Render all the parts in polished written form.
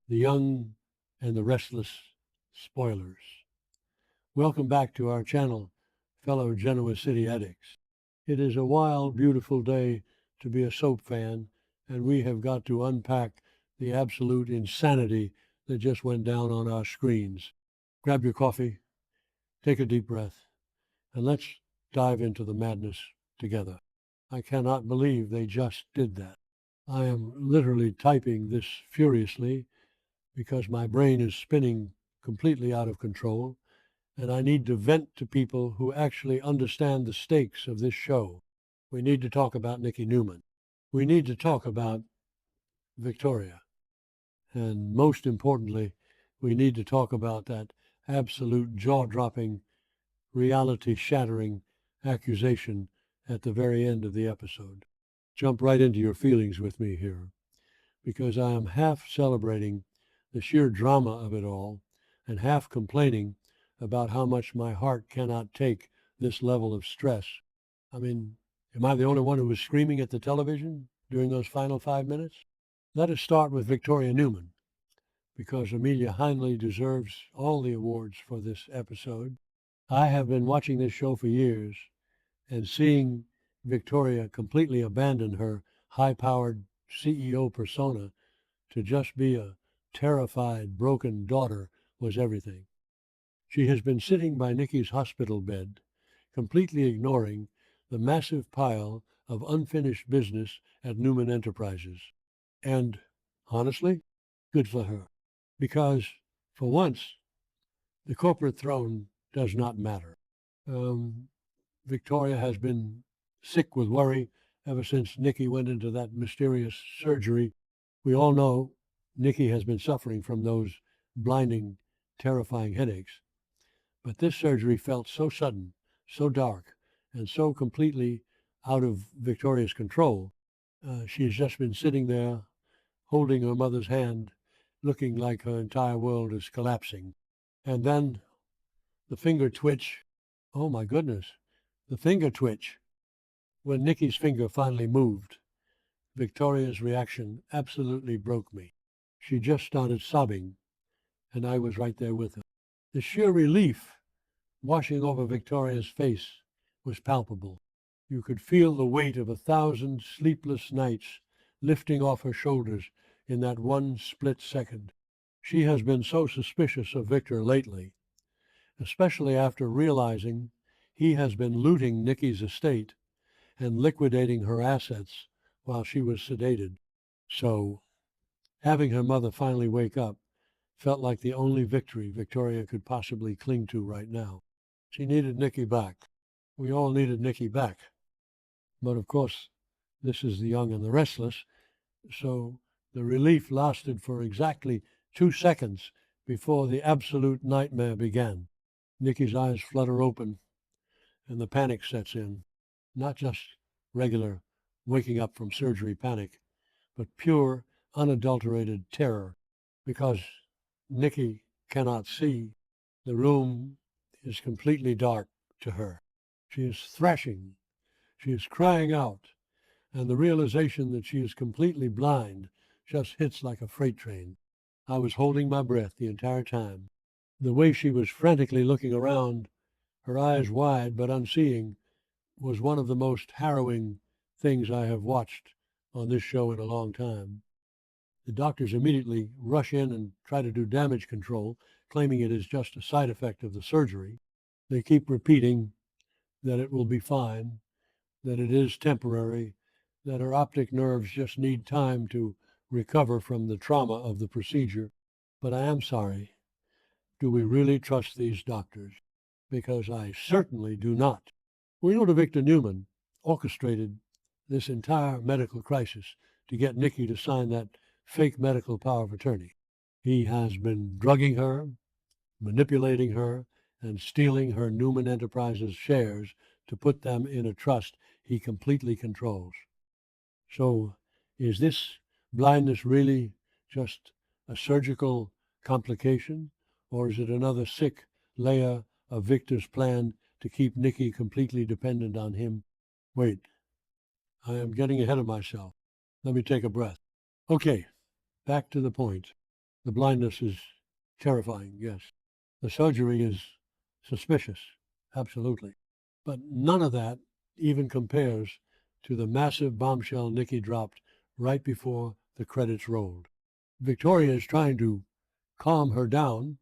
The Young and the Restless spoilers. Welcome back to our channel, fellow Genoa City addicts. It is a wild, beautiful day to be a soap fan, and we have got to unpack the absolute insanity that just went down on our screens. Grab your coffee, take a deep breath, and let's dive into the madness together. I cannot believe they just did that. I am literally typing this furiously because my brain is spinning completely out of control, and I need to vent to people who actually understand the stakes of this show. We need to talk about Nikki Newman. We need to talk about Victoria. And most importantly, we need to talk about that absolute jaw-dropping, reality-shattering accusation at the very end of the episode. Jump right into your feelings with me here, because I am half celebrating the sheer drama of it all and half complaining about how much my heart cannot take this level of stress. I mean, am I the only one who was screaming at the television during those final 5 minutes? Let us start with Victoria Newman, because Amelia Heinle deserves all the awards for this episode. I have been watching this show for years, and seeing Victoria completely abandon her high-powered CEO persona to just be a terrified, broken daughter was everything. She has been sitting by Nikki's hospital bed, completely ignoring the massive pile of unfinished business at Newman Enterprises. And, honestly, good for her. Because, for once, the corporate throne does not matter. Victoria has been sick with worry ever since Nikki went into that mysterious surgery. We all know Nikki has been suffering from those blinding, terrifying headaches. But this surgery felt so sudden, so dark, and so completely out of Victoria's control. She's just been sitting there, holding her mother's hand, looking like her entire world is collapsing. And then the finger twitch. Oh my goodness, the finger twitch. When Nikki's finger finally moved, Victoria's reaction absolutely broke me. She just started sobbing, and I was right there with her. The sheer relief washing over Victoria's face was palpable. You could feel the weight of 1,000 sleepless nights lifting off her shoulders in that one split second. She has been so suspicious of Victor lately, especially after realizing he has been looting Nikki's estate and liquidating her assets while she was sedated. So, having her mother finally wake up felt like the only victory Victoria could possibly cling to right now. She needed Nikki back. We all needed Nikki back. But of course, this is The Young and the Restless, so the relief lasted for exactly 2 seconds before the absolute nightmare began. Nikki's eyes flutter open, and the panic sets in. Not just regular waking up from surgery panic, but pure, unadulterated terror, because Nikki cannot see. The room is completely dark to her. She is thrashing. She is crying out, and the realization that she is completely blind just hits like a freight train. I was holding my breath the entire time. The way she was frantically looking around, her eyes wide but unseeing, was one of the most harrowing things I have watched on this show in a long time. The doctors immediately rush in and try to do damage control, claiming it is just a side effect of the surgery. They keep repeating that it will be fine, that it is temporary, that her optic nerves just need time to recover from the trauma of the procedure. But I am sorry. Do we really trust these doctors? Because I certainly do not. We know that Victor Newman orchestrated this entire medical crisis to get Nikki to sign that fake medical power of attorney. He has been drugging her, manipulating her, and stealing her Newman Enterprises shares to put them in a trust he completely controls. So is this blindness really just a surgical complication, or is it another sick layer of Victor's plan to keep Nikki completely dependent on him? Wait, I am getting ahead of myself. Let me take a breath. Okay, back to the point. The blindness is terrifying, yes. The surgery is suspicious, absolutely. But none of that even compares to the massive bombshell Nikki dropped right before the credits rolled. Victoria is trying to calm her down,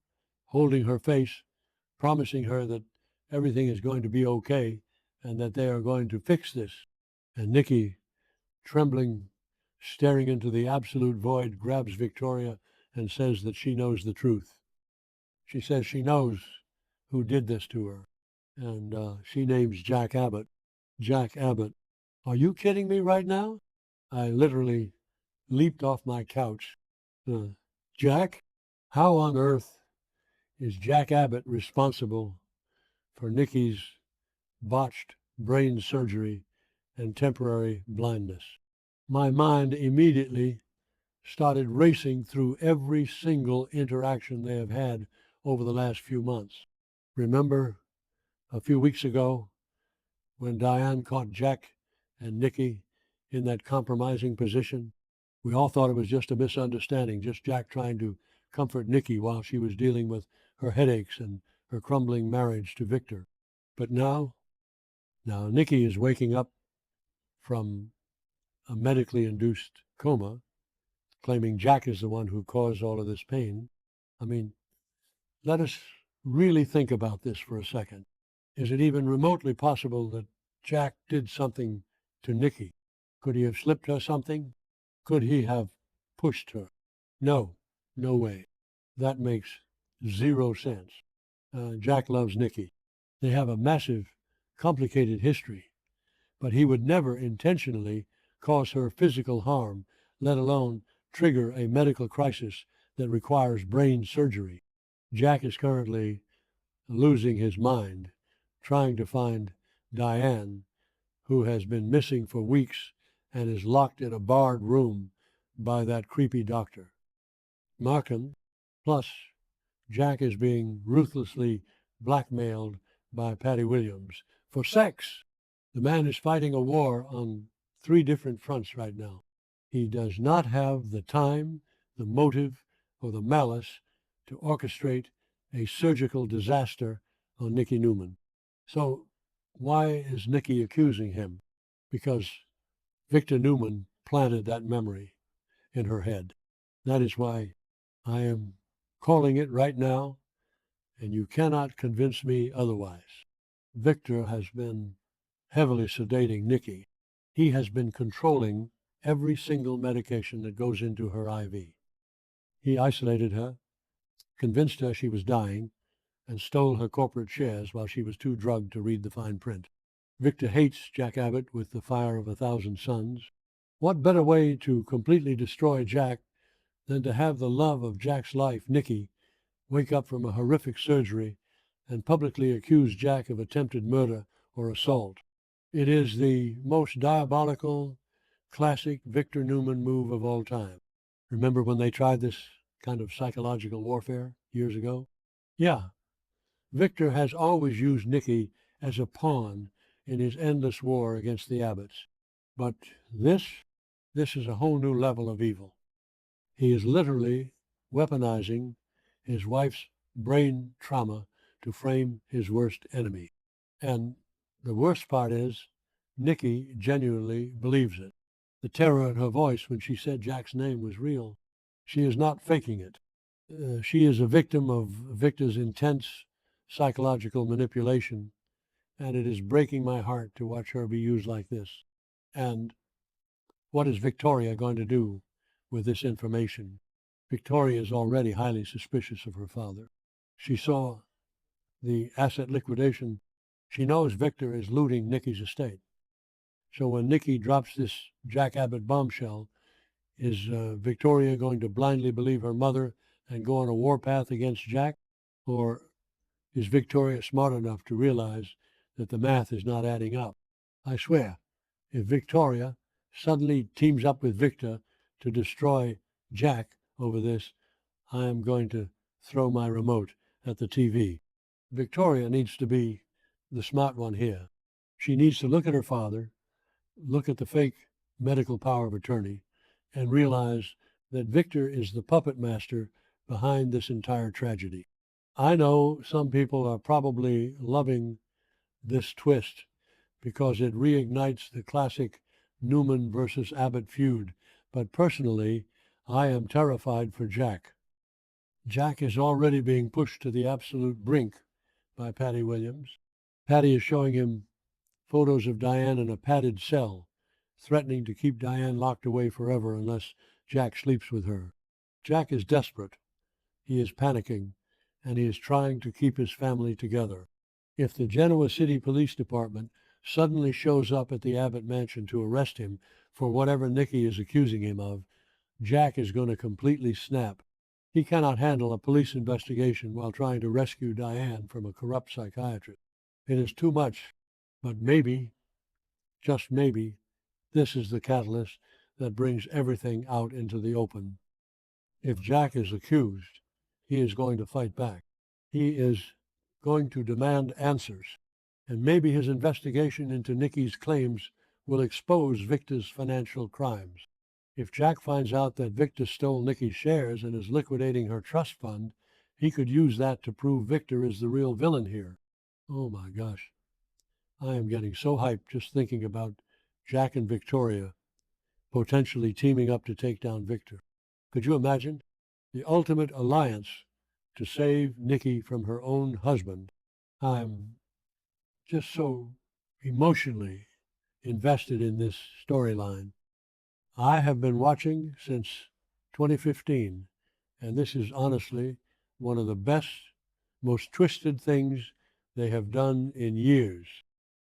holding her face, promising her that everything is going to be okay and that they are going to fix this. And Nikki, trembling, staring into the absolute void, grabs Victoria and says that she knows the truth. She says she knows who did this to her. And she names Jack Abbott. Jack Abbott. Are you kidding me right now? I literally leaped off my couch. Jack? How on earth is Jack Abbott responsible for Nikki's botched brain surgery and temporary blindness? My mind immediately started racing through every single interaction they have had over the last few months. Remember a few weeks ago when Diane caught Jack and Nikki in that compromising position? We all thought it was just a misunderstanding, just Jack trying to comfort Nikki while she was dealing with her headaches and her crumbling marriage to Victor. But now Nikki is waking up from a medically induced coma, claiming Jack is the one who caused all of this pain. I mean, let us really think about this for a second. Is it even remotely possible that Jack did something to Nikki? Could he have slipped her something? Could he have pushed her? No, no way. That makes zero sense. Jack loves Nikki. They have a massive, complicated history, but he would never intentionally cause her physical harm, let alone trigger a medical crisis that requires brain surgery. Jack is currently losing his mind, trying to find Diane, who has been missing for weeks and is locked in a barred room by that creepy doctor. Markham, plus Jack is being ruthlessly blackmailed by Patty Williams for sex. The man is fighting a war on 3 different fronts right now. He does not have the time, the motive, or the malice to orchestrate a surgical disaster on Nikki Newman. So why is Nikki accusing him? Because Victor Newman planted that memory in her head. That is why I am calling it right now, and you cannot convince me otherwise. Victor has been heavily sedating Nikki. He has been controlling every single medication that goes into her IV. He isolated her, convinced her she was dying, and stole her corporate shares while she was too drugged to read the fine print. Victor hates Jack Abbott with the fire of 1,000 suns. What better way to completely destroy Jack than to have the love of Jack's life, Nikki, wake up from a horrific surgery and publicly accuse Jack of attempted murder or assault? It is the most diabolical, classic Victor Newman move of all time. Remember when they tried this kind of psychological warfare years ago? Yeah, Victor has always used Nikki as a pawn in his endless war against the Abbotts. But this is a whole new level of evil. He is literally weaponizing his wife's brain trauma to frame his worst enemy. And the worst part is, Nikki genuinely believes it. The terror in her voice when she said Jack's name was real. She is not faking it. She is a victim of Victor's intense psychological manipulation, and it is breaking my heart to watch her be used like this. And what is Victoria going to do with this information? Victoria is already highly suspicious of her father. She saw the asset liquidation. She knows Victor is looting Nikki's estate. So when Nikki drops this Jack Abbott bombshell, is Victoria going to blindly believe her mother and go on a warpath against Jack? Or is Victoria smart enough to realize that the math is not adding up? I swear, if Victoria suddenly teams up with Victor to destroy Jack over this, I am going to throw my remote at the TV. Victoria needs to be the smart one here. She needs to look at her father, look at the fake medical power of attorney, and realize that Victor is the puppet master behind this entire tragedy. I know some people are probably loving this twist because it reignites the classic Newman versus Abbott feud, but personally, I am terrified for Jack. Jack is already being pushed to the absolute brink by Patty Williams. Patty is showing him photos of Diane in a padded cell, threatening to keep Diane locked away forever unless Jack sleeps with her. Jack is desperate. He is panicking, and he is trying to keep his family together. If the Genoa City Police Department suddenly shows up at the Abbott mansion to arrest him for whatever Nikki is accusing him of, Jack is going to completely snap. He cannot handle a police investigation while trying to rescue Diane from a corrupt psychiatrist. It is too much, but maybe, just maybe, this is the catalyst that brings everything out into the open. If Jack is accused, he is going to fight back. He is going to demand answers. And maybe his investigation into Nikki's claims will expose Victor's financial crimes. If Jack finds out that Victor stole Nikki's shares and is liquidating her trust fund, he could use that to prove Victor is the real villain here. Oh my gosh. I am getting so hyped just thinking about Jack and Victoria potentially teaming up to take down Victor. Could you imagine? The ultimate alliance to save Nikki from her own husband. I'm just so emotionally invested in this storyline. I have been watching since 2015, and this is honestly one of the best, most twisted things they have done in years.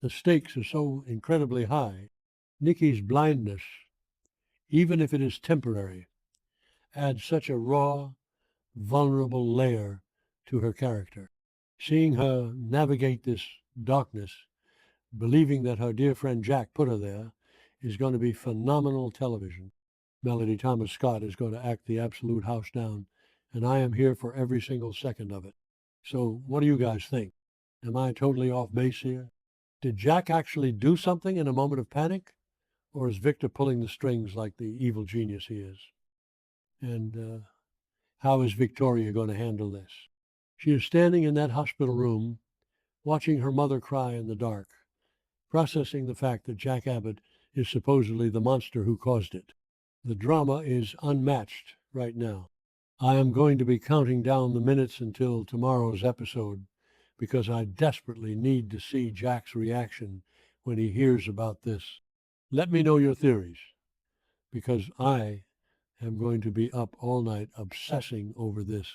The stakes are so incredibly high. Nikki's blindness, even if it is temporary, adds such a raw, vulnerable layer to her character. Seeing her navigate this darkness, believing that her dear friend Jack put her there, is going to be phenomenal television. Melody Thomas Scott is going to act the absolute house down, and I am here for every single second of it. So what do you guys think? Am I totally off base here? Did Jack actually do something in a moment of panic? Or is Victor pulling the strings like the evil genius he is? And how is Victoria going to handle this? She is standing in that hospital room, watching her mother cry in the dark, processing the fact that Jack Abbott is supposedly the monster who caused it. The drama is unmatched right now. I am going to be counting down the minutes until tomorrow's episode because I desperately need to see Jack's reaction when he hears about this. Let me know your theories, because I am going to be up all night obsessing over this.